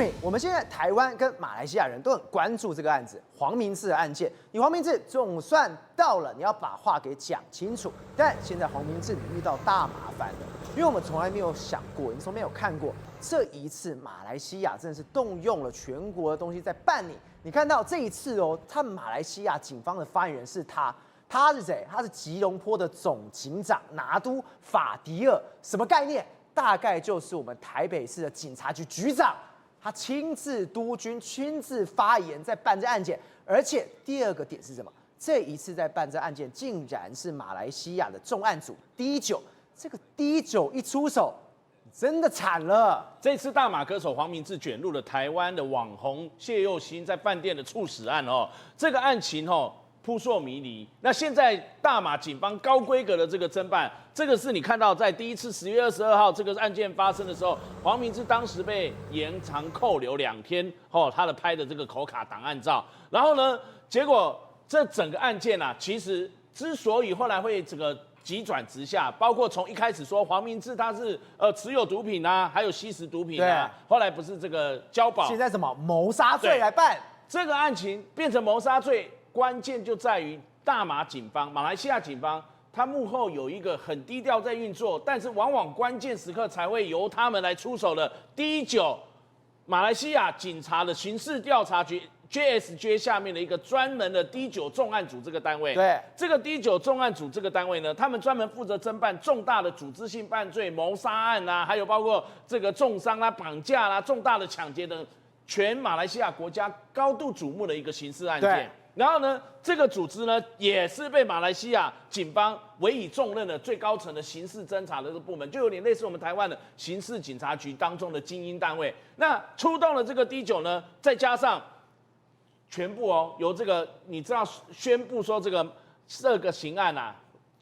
品，我们现在台湾跟马来西亚人都很关注这个案子，黄明志的案件。你黄明志总算到了，你要把话给讲清楚。但现在黄明志你遇到大麻烦了，因为我们从来没有想过，你从没有看过，这一次马来西亚真的是动用了全国的东西在办你。你看到这一次哦，他们马来西亚警方的发言人是他。他是谁？他是吉隆坡的总警长拿督法迪尔，什么概念？大概就是我们台北市的警察局局长，他亲自督军、亲自发言在办这案件。而且第二个点是什么？这一次在办这案件，竟然是马来西亚的重案组D9。这个D9一出手，真的惨了。这次大马歌手黄明志卷入了台湾的网红谢佑欣在饭店的猝死案哦，这个案情哦。扑朔迷离。那现在大马警方高规格的这个侦办，这个是你看到在第一次10月22号这个案件发生的时候，黄明志当时被延长扣留2天，他的拍的这个口卡档案照。然后呢，结果这整个案件啊，其实之所以后来会这个急转直下，包括从一开始说黄明志他是持有毒品啊，还有吸食毒品啊，后来不是这个交保，现在什么谋杀罪来办，这个案情变成谋杀罪。关键就在于大马警方、马来西亚警方，他幕后有一个很低调在运作，但是往往关键时刻才会由他们来出手的D9，马来西亚警察的刑事调查局 JSJ 下面的一个专门的D9重案组这个单位。对，这个D9重案组这个单位呢，他们专门负责侦办重大的组织性犯罪、谋杀案啊，还有包括这个重伤啊、绑架啦、重大的抢劫等，全马来西亚国家高度瞩目的一个刑事案件。然后呢，这个组织呢，也是被马来西亚警方委以重任的最高层的刑事侦查的这个部门，就有点类似我们台湾的刑事警察局当中的精英单位。那出动了这个D9呢，再加上全部由这个你知道宣布说这个刑案啊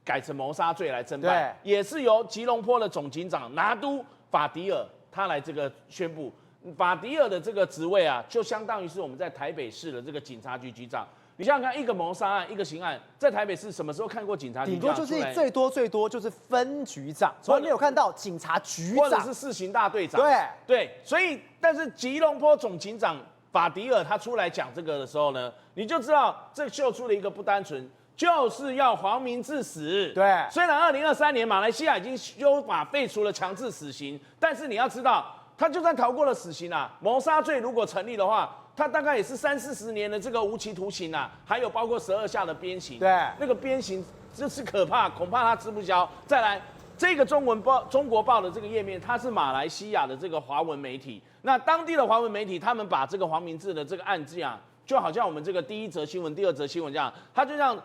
改成谋杀罪来侦办，也是由吉隆坡的总警长拿督法迪尔他来这个宣布。法迪尔的这个职位啊，就相当于是我们在台北市的这个警察局局长。你想想看，一个谋杀案，一个刑案，在台北市什么时候看过警察局长？顶多就是最多就是分局长，从来没有看到警察局长，或者是4刑大队长。对，所以但是吉隆坡总警长法迪尔他出来讲这个的时候呢，你就知道这秀出了一个不单纯，就是要黄明志死。对，虽然2023年马来西亚已经修法废除了强制死刑，但是你要知道，他就算逃过了死刑啊，谋杀罪如果成立的话，他大概也是30-40年的这个无期徒刑啊，还有包括12下的鞭刑。对，那个鞭刑就是可怕，恐怕他吃不消。再来，这个中国报的这个页面，它是马来西亚的这个华文媒体。那当地的华文媒体，他们把这个黄明志的这个案件啊，就好像我们这个第一则新闻、第二则新闻这样，他就像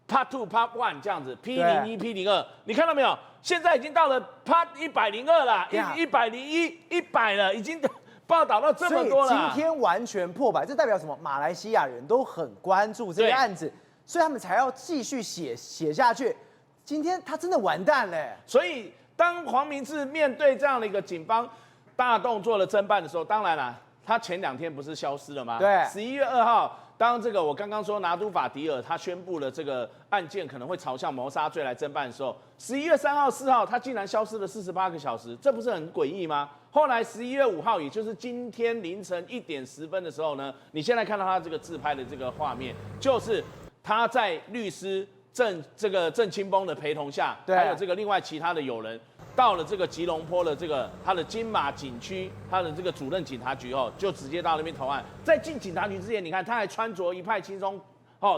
Part 2、Part 1这样子 ，P01、P02，你看到没有？现在已经到了 Part 102了，101、100了，已经报道到这么多了。所以今天完全破百，这代表什么？马来西亚人都很关注这个案子，所以他们才要继续写下去。今天他真的完蛋了。所以当黄明志面对这样的一个警方大动作的侦办的时候，当然啦，他前2天不是消失了吗？对，11月2号。当这个我刚刚说拿督法迪尔他宣布了这个案件可能会朝向谋杀罪来侦办的时候，11月3号、4号他竟然消失了48个小时，这不是很诡异吗？后来11月5号，也就是今天凌晨1点10分的时候呢，你现在看到他这个自拍的这个画面，就是他在律师郑清峰的陪同下，还有这个另外其他的友人。到了这个吉隆坡的这个他的金马警区，他的这个主任警察局就直接到那边投案。在进警察局之前，你看他还穿着一派轻松，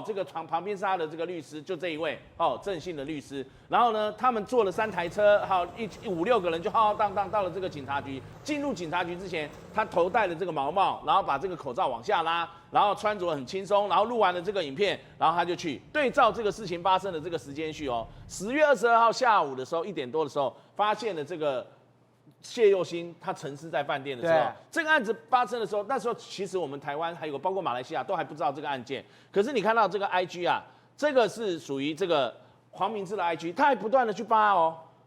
这个旁边是他的这个律师，就这一位郑姓的律师。然后呢，他们坐了3台车，还有5-6个人就浩浩荡荡到了这个警察局。进入警察局之前，他头戴了这个毛帽，然后把这个口罩往下拉，然后穿着很轻松，然后录完了这个影片，然后他就去对照这个事情发生的这个时间序10月22号下午的时候1点多的时候，发现了这个谢佑欣他沉尸在饭店的时候，这个案子发生的时候，那时候其实我们台湾还有包括马来西亚都还不知道这个案件。可是你看到这个 IG 啊，这个是属于这个黄明志的 IG， 他还不断的去扒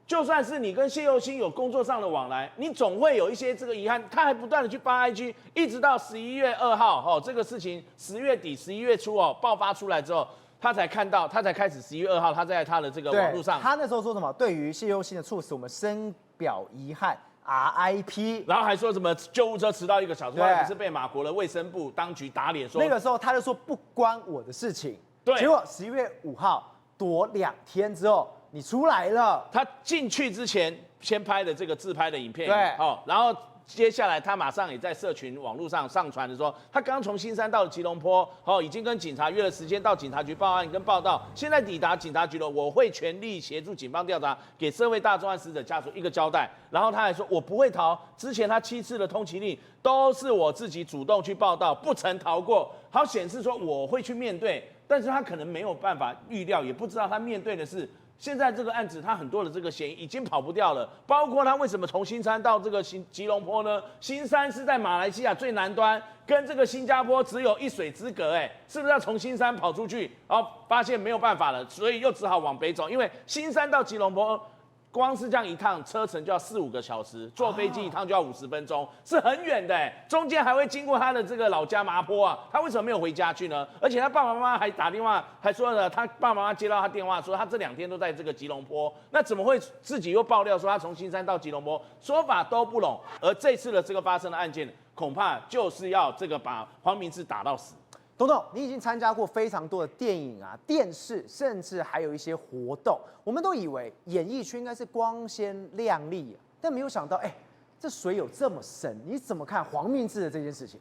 就算是你跟谢佑欣有工作上的往来，你总会有一些这个遗憾，他还不断的去扒 IG， 一直到11月2号这个事情10月底11月初爆发出来之后。他才看到，他才开始11月2号，他在他的这个网络上，他那时候说什么？对于谢佑欣的猝死，我们深表遗憾。RIP。然后还说什么救护车迟到1个小时，对后来不是被马国的卫生部当局打脸说那个时候他就说不关我的事情。对结果11月5号躲2天之后，你出来了。他进去之前先拍的这个自拍的影片，对然后接下来他马上也在社群网络上上传的说，他刚从新山到了吉隆坡，已经跟警察约了时间到警察局报案跟报道，现在抵达警察局了，我会全力协助警方调查，给社会大众和死者家属一个交代。然后他还说，我不会逃，之前他7次的通缉令都是我自己主动去报道，不曾逃过。好，显示说我会去面对，但是他可能没有办法预料，也不知道他面对的是。现在这个案子，他很多的这个嫌疑已经跑不掉了，包括他为什么从新山到这个吉隆坡呢？新山是在马来西亚最南端，跟这个新加坡只有一水之隔，是不是要从新山跑出去？然后发现没有办法了，所以又只好往北走，因为新山到吉隆坡。光是这样一趟车程就要4、5个小时，坐飞机一趟就要50分钟，是很远的，中间还会经过他的这个老家麻坡啊，他为什么没有回家去呢？而且他爸爸妈妈还打电话，还说呢，他爸爸妈妈接到他电话说他这2天都在这个吉隆坡，那怎么会自己又爆料说他从新山到吉隆坡，说法都不拢。而这次的这个发生的案件，恐怕就是要这个把黄明志打到死。董董，你已经参加过非常多的电影啊、电视，甚至还有一些活动。我们都以为演艺圈应该是光鲜亮丽，但没有想到，这水有这么深。你怎么看黄明志的这件事情？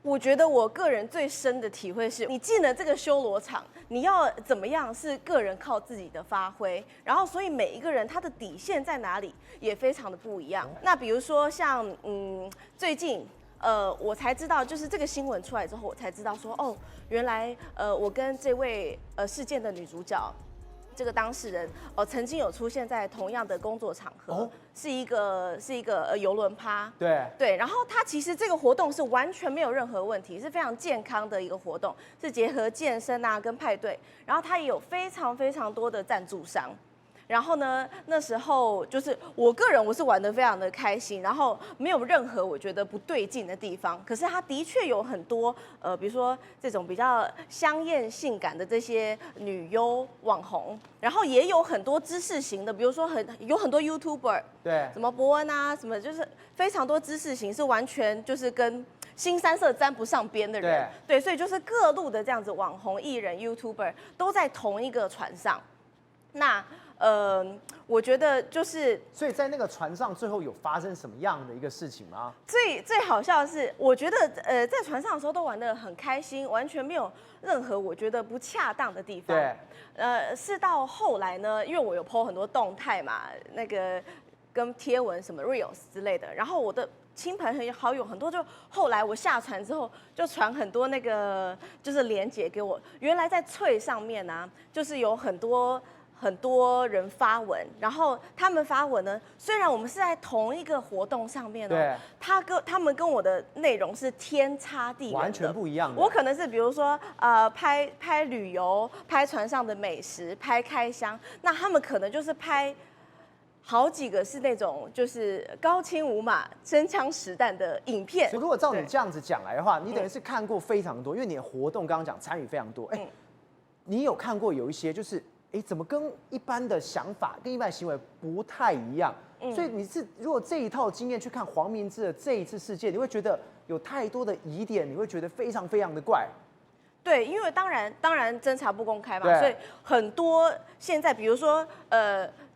我觉得我个人最深的体会是，你进了这个修罗场，你要怎么样是个人靠自己的发挥，然后所以每一个人他的底线在哪里也非常的不一样。那比如说像最近。我才知道，就是这个新闻出来之后，我才知道说，哦，原来我跟这位事件的女主角，这个当事人，曾经有出现在同样的工作场合，是一个邮轮趴，对，然后他其实这个活动是完全没有任何问题，是非常健康的一个活动，是结合健身啊跟派对，然后他也有非常非常多的赞助商。然后呢，那时候就是我个人我是玩得非常的开心，然后没有任何我觉得不对劲的地方。可是它的确有很多比如说这种比较香艳性感的这些女优网红，然后也有很多知识型的，比如说有很多 YouTuber， 对，什么伯恩啊，什么就是非常多知识型，是完全就是跟新三色沾不上边的人，对，所以就是各路的这样子网红艺人 YouTuber 都在同一个船上，那。我觉得就是，所以在那个船上最后有发生什么样的一个事情吗？最好笑的是，我觉得在船上的时候都玩得很开心，完全没有任何我觉得不恰当的地方。对，是到后来呢，因为我有 po 很多动态嘛，那个跟贴文什么 reels 之类的，然后我的亲朋好友很多，就后来我下船之后就传很多那个就是连结给我，原来在脆上面呢，就是有很多人发文，然后他们发文呢，虽然我们是在同一个活动上面哦，他们跟我的内容是天差地远的，完全不一样的。我可能是比如说拍旅游，拍船上的美食，拍开箱，那他们可能就是拍好几个是那种就是高清无码、真枪实弹的影片。如果照你这样子讲来的话，你等于是看过非常多，因为你的活动刚刚讲参与非常多，你有看过有一些就是。怎么跟一般的想法、跟一般的行为不太一样？所以你是如果这一套经验去看黄明志的这一次事件，你会觉得有太多的疑点，你会觉得非常非常的怪。对，因为当然侦查不公开嘛，所以很多现在比如说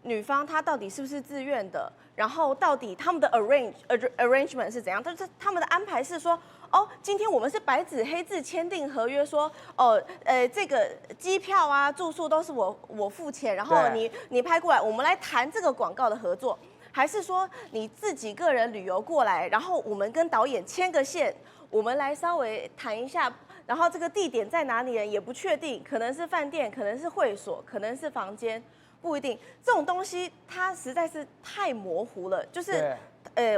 女方她到底是不是自愿的，然后到底他们的 arrangement 是怎样？但是他们的安排是说。今天我们是白纸黑字签订合约说，这个机票啊、住宿都是我付钱，然后你拍过来，我们来谈这个广告的合作，还是说你自己个人旅游过来，然后我们跟导演牵个线，我们来稍微谈一下，然后这个地点在哪里也不确定，可能是饭店，可能是会所，可能是房间，不一定。这种东西它实在是太模糊了，就是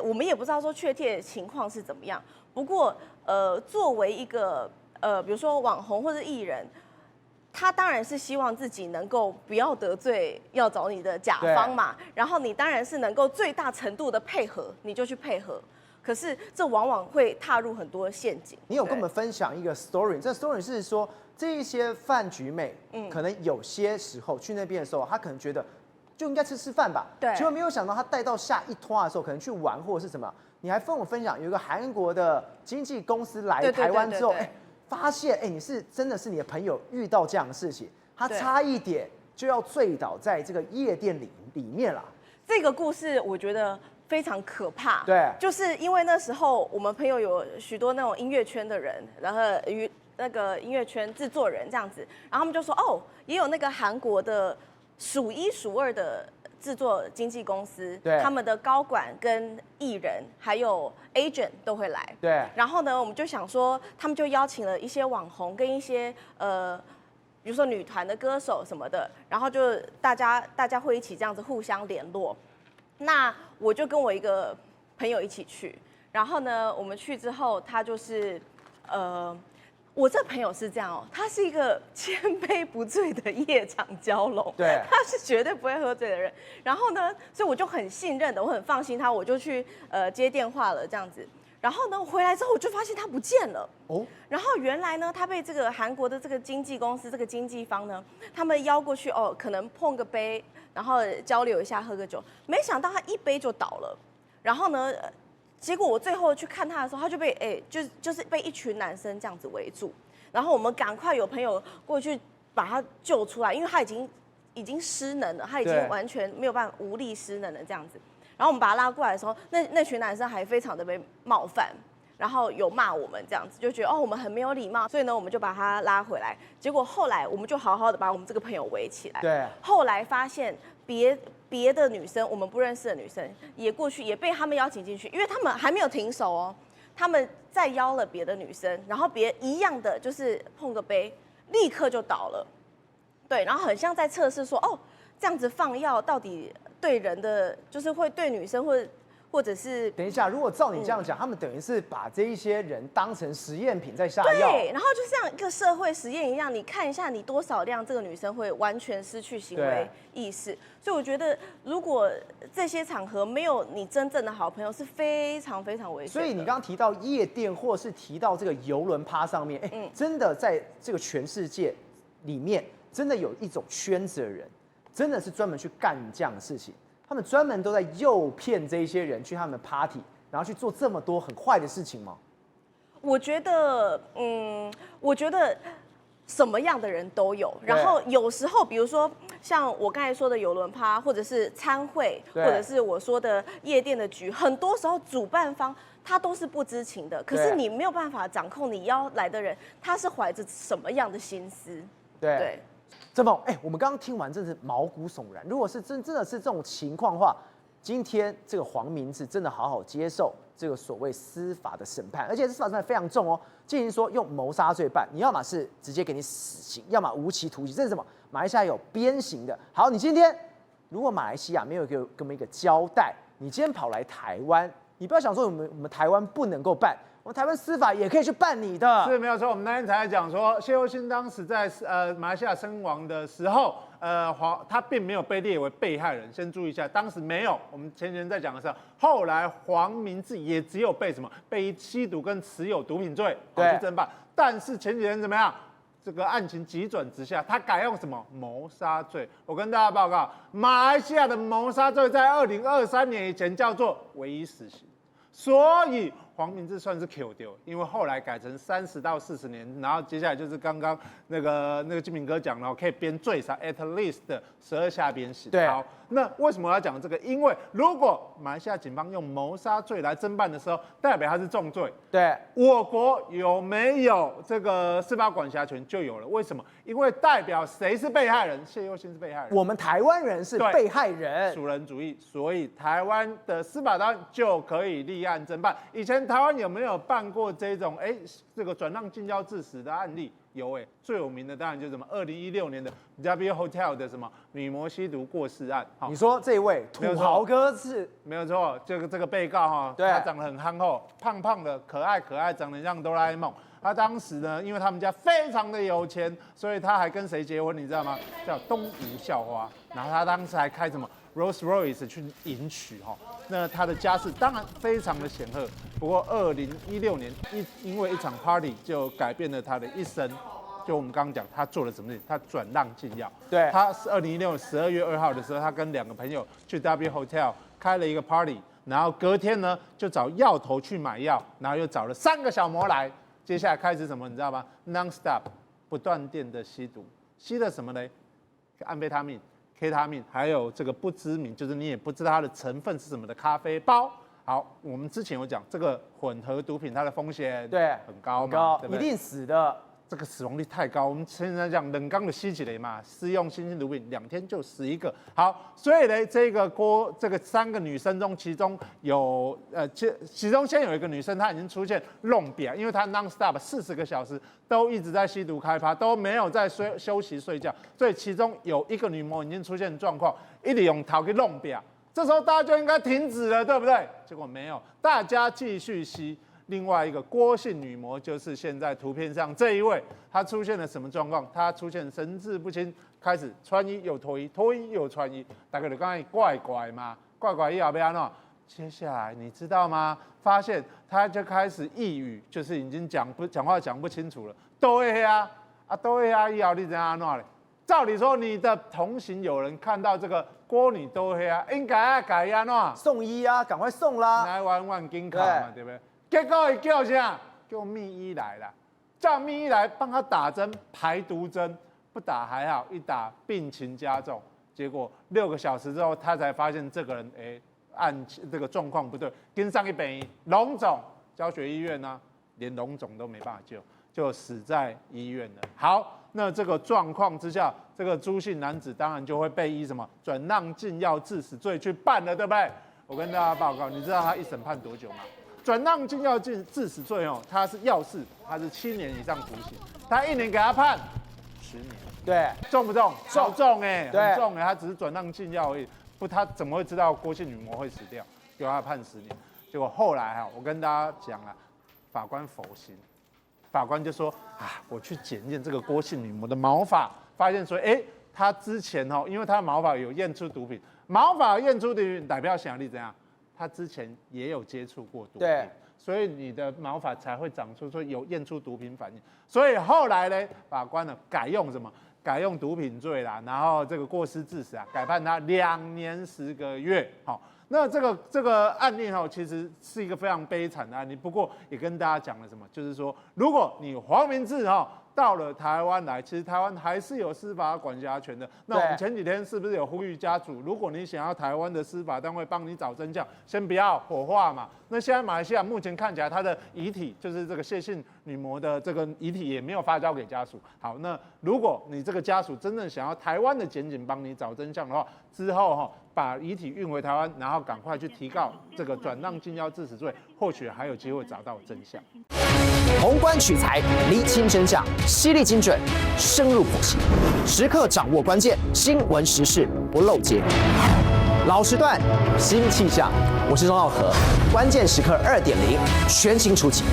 我们也不知道说确切情况是怎么样。不过，作为一个比如说网红或者艺人，他当然是希望自己能够不要得罪要找你的甲方嘛，然后你当然是能够最大程度的配合，你就去配合。可是这往往会踏入很多陷阱。你有跟我们分享一个 story， 这 story 是说这一些饭局妹，可能有些时候去那边的时候，她可能觉得就应该吃饭吧。对。结果没有想到他带到下一拖的时候，可能去玩或者是什么。你还跟我分享，有一个韩国的经纪公司来台湾之后，发现你真的是你的朋友遇到这样的事情，他差一点就要醉倒在这个夜店里面了。这个故事我觉得非常可怕。对，就是因为那时候我们朋友有许多那种音乐圈的人，然后那个音乐圈制作人这样子，然后他们就说也有那个韩国的数一数二的制作经纪公司，他们的高管跟艺人还有 agent 都会来。对。然后呢，我们就想说，他们就邀请了一些网红跟一些比如说女团的歌手什么的，然后就大家会一起这样子互相联络。那我就跟我一个朋友一起去，然后呢，我们去之后，他就是我这朋友是这样他是一个千杯不醉的夜场蛟龙，对，他是绝对不会喝醉的人。然后呢，所以我就很信任的，我很放心他，我就去接电话了这样子。然后呢，回来之后我就发现他不见了。然后原来呢，他被这个韩国的这个经纪公司这个经纪方呢，他们邀过去可能碰个杯，然后交流一下，喝个酒。没想到他一杯就倒了。然后呢？结果我最后去看他的时候，他就被就是被一群男生这样子围住，然后我们赶快有朋友过去把他救出来，因为他已经失能了，他已经完全没有办法无力失能了这样子。然后我们把他拉过来的时候，那群男生还非常的被冒犯，然后有骂我们这样子，就觉得我们很没有礼貌，所以呢我们就把他拉回来。结果后来我们就好好的把我们这个朋友围起来。对。后来发现别的女生，我们不认识的女生也过去，也被他们邀请进去，因为他们还没有停手他们再邀了别的女生，然后一样的就是碰个杯，立刻就倒了。对，然后很像在测试说，这样子放药到底对人的，就是会对女生或者是……等一下，如果照你这样讲，他们等于是把这一些人当成实验品在下药。对，然后就像一个社会实验一样，你看一下你多少量这个女生会完全失去行为意识。所以我觉得，如果这些场合没有你真正的好朋友，是非常非常危险的。所以你刚刚提到夜店，或是提到这个游轮趴上面，真的在这个全世界里面，真的有一种圈子的人，真的是专门去干这样的事情。他们专门都在诱骗这一些人去他们的 party， 然后去做这么多很坏的事情吗？我觉得什么样的人都有。然后有时候，比如说像我刚才说的邮轮趴，或者是餐会，或者是我说的夜店的局，很多时候主办方他都是不知情的。可是你没有办法掌控你邀来的人他是怀着什么样的心思。对。郑凤，我们刚刚听完真是毛骨悚然。如果是真的是这种情况的话，今天这个黄明志真的好好接受这个所谓司法的审判，而且司法审判非常重进行说用谋杀罪办，你要么是直接给你死刑，要么无期徒刑，这是什么？马来西亚有鞭刑的。好，你今天如果马来西亚没有给我们一个交代，你今天跑来台湾，你不要想说我们台湾不能够办。我们台湾司法也可以去办你的，是没有错。我们那天才讲说，谢佑欣当时在马来西亚身亡的时候，他并没有被列为被害人。先注意一下，当时没有。我们前天在讲的时候，后来黄明志也只有被被吸毒跟持有毒品罪去侦办。但是前几天怎么样？这个案情急转直下，他改用什么谋杀罪？我跟大家报告，马来西亚的谋杀罪在2023年以前叫做唯一死刑，所以黄明志算是 Q 丢，因为后来改成30到40年，然后接下来就是刚刚那个金明哥讲了，可以编最少 at least 12下鞭刑。对，好，那为什么我要讲这个？因为如果马来西亚警方用谋杀罪来侦办的时候，代表他是重罪。对，我国有没有这个司法管辖权就有了。为什么？因为代表谁是被害人？谢佑欣是被害人，我们台湾人是被害人，属人主义，所以台湾的司法单位就可以立案侦办。以前台湾有没有办过这种这个转让近交致死的案例？有最有名的当然就是什么2016年的 W Hotel 的什么女模吸毒过世案。你说这位土豪哥是没有错，这个被告他长得很憨厚，胖胖的，可爱，长得像哆啦 A 梦。他当时呢，因为他们家非常的有钱，所以他还跟谁结婚？你知道吗？叫东吴校花。然后他当时还开什么 Rolls Royce 去迎娶那他的家世当然非常的显赫。不过2016年因为一场 party 就改变了他的一生。就我们刚刚讲，他做了什么事情？他转让禁药。对，他是2016年12月2号的时候，他跟2个朋友去 W Hotel 开了一个 party， 然后隔天呢就找药头去买药，然后又找了3个小模来，接下来开始什么？你知道吗 ？non-stop 不断电的吸毒，吸了什么呢？安非他命、K 他命，还有这个不知名，就是你也不知道它的成分是什么的咖啡包。好，我们之前有讲这个混合毒品，它的风险对很高嘛，很高，对不对？一定死的。这个死亡率太高，我们现在讲冷刚的吸起来嘛，施用新兴毒品2天就11个。好，所以呢，这个3个女生中，其中有其中先有一个女生，她已经出现弄瘪，因为她 non-stop 40个小时都一直在吸毒开发，都没有在休息睡觉，所以其中有一个女模已经出现状况，一直用头去弄瘪。这时候大家就应该停止了，对不对？结果没有，大家继续吸。另外一个郭姓女模就是现在图片上这一位，她出现了什么状况？她出现神志不清，开始穿衣又脱衣，脱衣又穿衣，大概就刚才怪怪嘛，怪怪以后要安怎？接下来你知道吗？发现她就开始抑郁，就是已经讲话讲不清楚了，都会啊，都会啊，以后你怎样安怎嘞？照理说，你的同行有人看到这个郭女都会啊，应该要改安怎？送医啊，赶快送啦！来玩金卡嘛，对不对？结果会叫啥？叫密医来了，叫密医来帮他打针排毒针，不打还好，一打病情加重。结果6个小时之后，他才发现这个人按这个状况不对，跟上一本龙总教学医院呢，连龙总都没办法救，就死在医院了。好，那这个状况之下，这个朱姓男子当然就会被以什么转让禁药致死罪去办了，对不对？我跟大家报告，你知道他一审判多久吗？转让禁药致死罪哦，他是药事，他是7年以上徒刑，他1年给他判10年，对，重不重？好重哎，对很重哎，他只是转让禁药而已，不，他怎么会知道郭姓女模会死掉？给他判10年，结果后来哈，我跟大家讲啊，法官否刑，法官就说啊，我去检验这个郭姓女模的毛发，发现说，她之前哦，因为她的毛发有验出毒品，毛发验出毒品代表想力怎样？他之前也有接触过毒品，所以你的毛发才会长出说有验出毒品反应。所以后来呢，法官呢改用什么？改用毒品罪啦，然后这个过失致死啊，改判他2年10个月。好，那这个案例哈，其实是一个非常悲惨的案例。不过也跟大家讲了什么，就是说，如果你黄明志哈到了台湾来，其实台湾还是有司法管辖权的。那我们前几天是不是有呼吁家属，如果你想要台湾的司法单位帮你找真相，先不要火化嘛。那现在马来西亚目前看起来，他的遗体就是这个谢姓女模的这个遗体也没有发交给家属。好，那如果你这个家属真正想要台湾的检警帮你找真相的话，之后哈把遗体运回台湾，然后赶快去提告这个转让禁药致死罪，或许还有机会找到真相。宏观取材，厘清真相，犀利精准，深入剖析，时刻掌握关键，新闻时事不漏接。老时段，新气象，我是钟耀和，关键时刻2.0，全新出击。